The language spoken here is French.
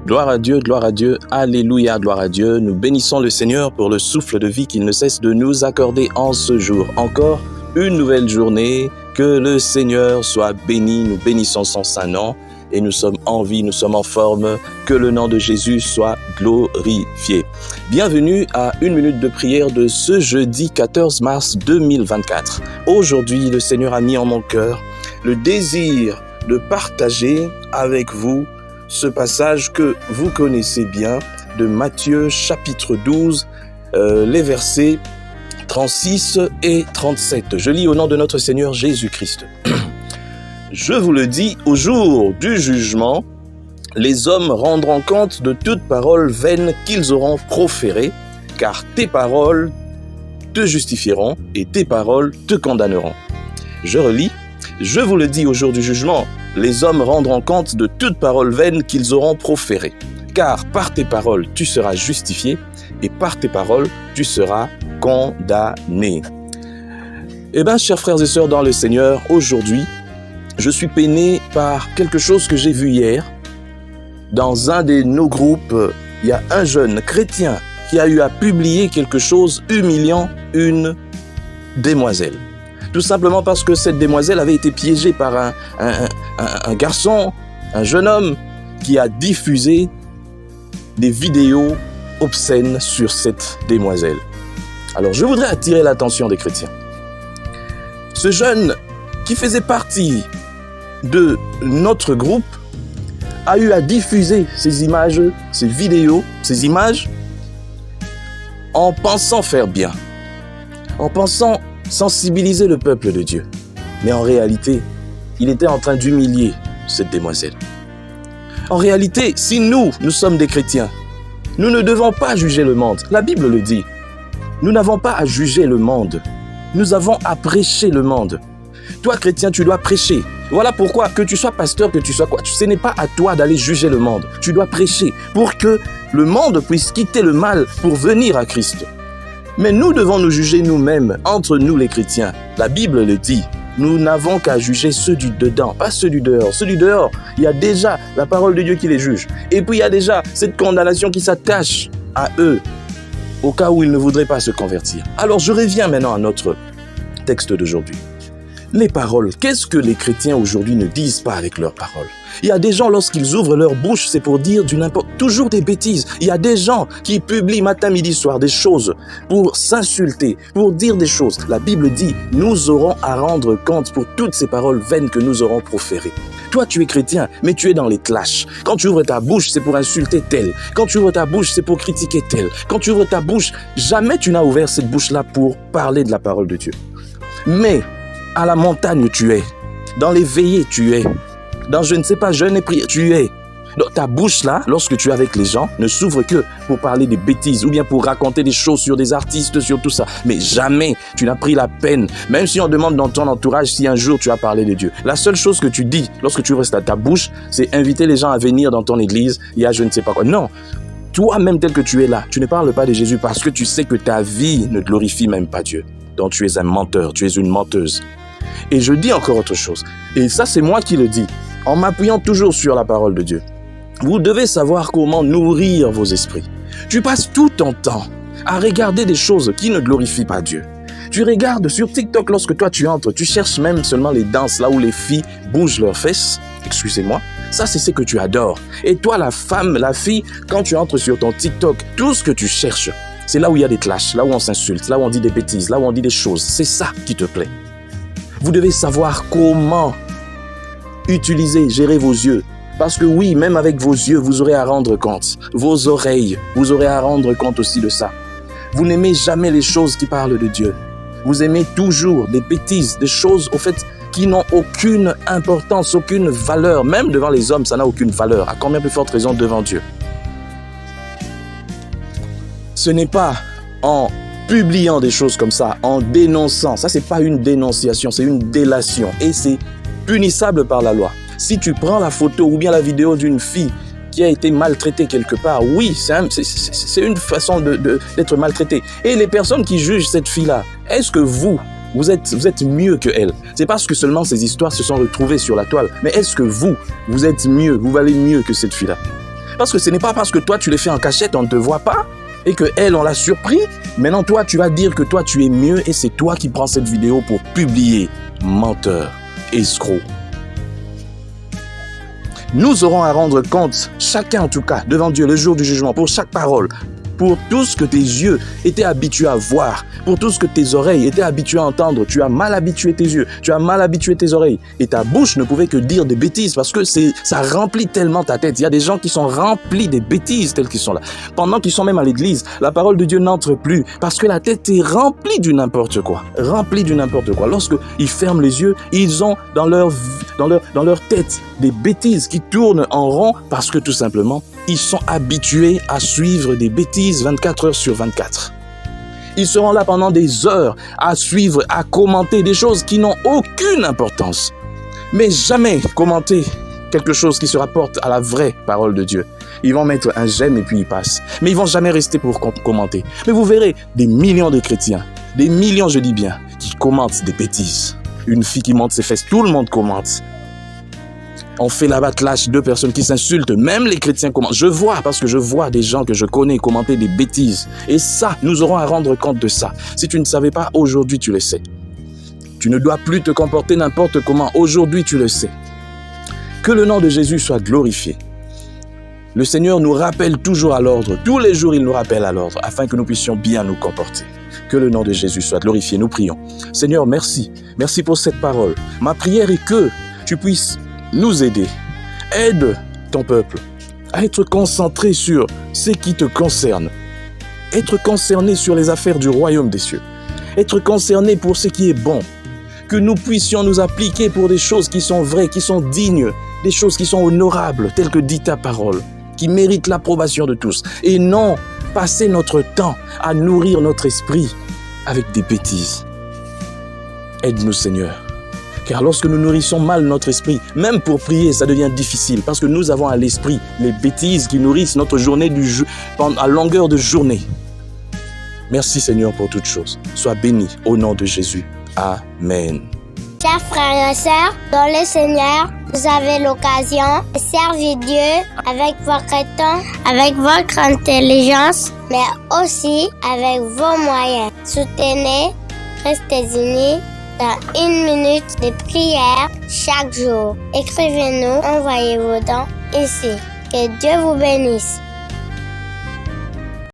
Gloire à Dieu, alléluia, gloire à Dieu. Nous bénissons le Seigneur pour le souffle de vie qu'il ne cesse de nous accorder en ce jour. Encore une nouvelle journée, que le Seigneur soit béni. Nous bénissons son saint nom et nous sommes en vie, nous sommes en forme. Que le nom de Jésus soit glorifié. Bienvenue à une minute de prière de ce jeudi 14 mars 2024. Aujourd'hui, le Seigneur a mis en mon cœur le désir de partager avec vous ce passage que vous connaissez bien de Matthieu chapitre 12, les versets 36 et 37. Je lis au nom de notre Seigneur Jésus-Christ. Je vous le dis, au jour du jugement, les hommes rendront compte de toute parole vaine qu'ils auront proférée, car tes paroles te justifieront et tes paroles te condamneront. Je relis. Je vous le dis, au jour du jugement, les hommes rendront compte de toute parole vaine qu'ils auront proférée. Car par tes paroles, tu seras justifié et par tes paroles, tu seras condamné. Eh bien, chers frères et sœurs dans le Seigneur, aujourd'hui, je suis peiné par quelque chose que j'ai vu hier. Dans un de nos groupes, il y a un jeune chrétien qui a eu à publier quelque chose humiliant une demoiselle. Tout simplement parce que cette demoiselle avait été piégée par un garçon, un jeune homme qui a diffusé des vidéos obscènes sur cette demoiselle. Alors je voudrais attirer l'attention des chrétiens. Ce jeune qui faisait partie de notre groupe a eu à diffuser ces images, ces vidéos, ces images en pensant faire bien, en pensant sensibiliser le peuple de Dieu. Mais en réalité, il était en train d'humilier cette demoiselle. En réalité, si nous sommes des chrétiens, nous ne devons pas juger le monde. La Bible le dit. Nous n'avons pas à juger le monde. Nous avons à prêcher le monde. Toi, chrétien, tu dois prêcher. Voilà pourquoi, que tu sois pasteur, que tu sois quoi, ce n'est pas à toi d'aller juger le monde. Tu dois prêcher pour que le monde puisse quitter le mal pour venir à Christ. Mais nous devons nous juger nous-mêmes, entre nous les chrétiens. La Bible le dit. Nous n'avons qu'à juger ceux du dedans, pas ceux du dehors. Ceux du dehors, il y a déjà la parole de Dieu qui les juge. Et puis il y a déjà cette condamnation qui s'attache à eux, au cas où ils ne voudraient pas se convertir. Alors je reviens maintenant à notre texte d'aujourd'hui. Les paroles, qu'est-ce que les chrétiens aujourd'hui ne disent pas avec leurs paroles? Il y a des gens, lorsqu'ils ouvrent leur bouche, c'est pour dire toujours des bêtises. Il y a des gens qui publient matin, midi, soir des choses pour s'insulter, pour dire des choses. La Bible dit, nous aurons à rendre compte pour toutes ces paroles vaines que nous aurons proférées. Toi, tu es chrétien, mais tu es dans les clashs. Quand tu ouvres ta bouche, c'est pour insulter tel. Quand tu ouvres ta bouche, c'est pour critiquer tel. Quand tu ouvres ta bouche, jamais tu n'as ouvert cette bouche-là pour parler de la parole de Dieu. Mais à la montagne, tu es. Dans les veillées, tu es. Dans je ne sais pas, jeûne et prière, tu es. Donc ta bouche là, lorsque tu es avec les gens, ne s'ouvre que pour parler des bêtises ou bien pour raconter des choses sur des artistes, sur tout ça. Mais jamais tu n'as pris la peine, même si on demande dans ton entourage si un jour tu as parlé de Dieu. La seule chose que tu dis lorsque tu restes à ta bouche, c'est inviter les gens à venir dans ton église. Il y a je ne sais pas quoi. Non, toi-même tel que tu es là, tu ne parles pas de Jésus parce que tu sais que ta vie ne glorifie même pas Dieu. Donc tu es un menteur, tu es une menteuse. Et je dis encore autre chose. Et ça, c'est moi qui le dis, en m'appuyant toujours sur la parole de Dieu. Vous devez savoir comment nourrir vos esprits. Tu passes tout ton temps à regarder des choses qui ne glorifient pas Dieu. Tu regardes sur TikTok lorsque toi tu entres, tu cherches même seulement les danses là où les filles bougent leurs fesses. Excusez-moi. Ça, c'est ce que tu adores. Et toi, la femme, la fille, quand tu entres sur ton TikTok, tout ce que tu cherches, c'est là où il y a des clashs, là où on s'insulte, là où on dit des bêtises, là où on dit des choses. C'est ça qui te plaît. Vous devez savoir comment utiliser, gérer vos yeux. Parce que oui, même avec vos yeux, vous aurez à rendre compte. Vos oreilles, vous aurez à rendre compte aussi de ça. Vous n'aimez jamais les choses qui parlent de Dieu. Vous aimez toujours des bêtises, des choses au fait qui n'ont aucune importance, aucune valeur. Même devant les hommes, ça n'a aucune valeur. À combien plus forte raison devant Dieu? Ce n'est pas en publiant des choses comme ça, en dénonçant. Ça, c'est pas une dénonciation, c'est une délation. Et c'est punissable par la loi. Si tu prends la photo ou bien la vidéo d'une fille qui a été maltraitée quelque part, oui, c'est une façon d'être maltraitée. Et les personnes qui jugent cette fille-là, est-ce que vous êtes mieux que elle? C'est parce que seulement ces histoires se sont retrouvées sur la toile. Mais est-ce que vous êtes mieux, vous valez mieux que cette fille-là? Parce que ce n'est pas parce que toi, tu les fais en cachette, on ne te voit pas, et que elle, on l'a surpris. Maintenant, toi, tu vas dire que toi, tu es mieux, et c'est toi qui prends cette vidéo pour publier. Menteur, escroc. Nous aurons à rendre compte, chacun en tout cas, devant Dieu, le jour du jugement, pour chaque parole, pour tout ce que tes yeux étaient habitués à voir, pour tout ce que tes oreilles étaient habituées à entendre. Tu as mal habitué tes yeux, tu as mal habitué tes oreilles. Et ta bouche ne pouvait que dire des bêtises parce que ça remplit tellement ta tête. Il y a des gens qui sont remplis des bêtises telles qu'ils sont là. Pendant qu'ils sont même à l'église, la parole de Dieu n'entre plus parce que la tête est remplie du n'importe quoi. Remplie du n'importe quoi. Lorsqu'ils ferment les yeux, ils ont dans leur tête des bêtises qui tournent en rond parce que tout simplement, ils sont habitués à suivre des bêtises 24 heures sur 24. Ils seront là pendant des heures à suivre, à commenter des choses qui n'ont aucune importance. Mais jamais commenter quelque chose qui se rapporte à la vraie parole de Dieu. Ils vont mettre un j'aime et puis ils passent. Mais ils vont jamais rester pour commenter. Mais vous verrez des millions de chrétiens, des millions je dis bien, qui commentent des bêtises. Une fille qui monte ses fesses, tout le monde commente. On fait la backlash, deux personnes qui s'insultent, même les chrétiens commentent. Je vois, parce que je vois des gens que je connais commenter des bêtises. Et ça, nous aurons à rendre compte de ça. Si tu ne savais pas, aujourd'hui tu le sais. Tu ne dois plus te comporter n'importe comment. Aujourd'hui tu le sais. Que le nom de Jésus soit glorifié. Le Seigneur nous rappelle toujours à l'ordre. Tous les jours, il nous rappelle à l'ordre, afin que nous puissions bien nous comporter. Que le nom de Jésus soit glorifié. Nous prions. Seigneur, merci. Merci pour cette parole. Ma prière est que tu puisses nous aider. Aide ton peuple à être concentré sur ce qui te concerne. Être concerné sur les affaires du royaume des cieux. Être concerné pour ce qui est bon. Que nous puissions nous appliquer pour des choses qui sont vraies, qui sont dignes, des choses qui sont honorables, telles que dit ta parole, qui méritent l'approbation de tous. Et non passer notre temps à nourrir notre esprit avec des bêtises. Aide-nous, Seigneur. Car lorsque nous nourrissons mal notre esprit, même pour prier, ça devient difficile parce que nous avons à l'esprit les bêtises qui nourrissent notre journée à longueur de journée. Merci Seigneur pour toutes choses. Sois béni au nom de Jésus. Amen. Chers frères et sœurs, dans le Seigneur, vous avez l'occasion de servir Dieu avec votre temps, avec votre intelligence, mais aussi avec vos moyens. Soutenez, restez unis. Dans 1 minute de prière chaque jour. Écrivez-nous, envoyez vos dons ici. Que Dieu vous bénisse.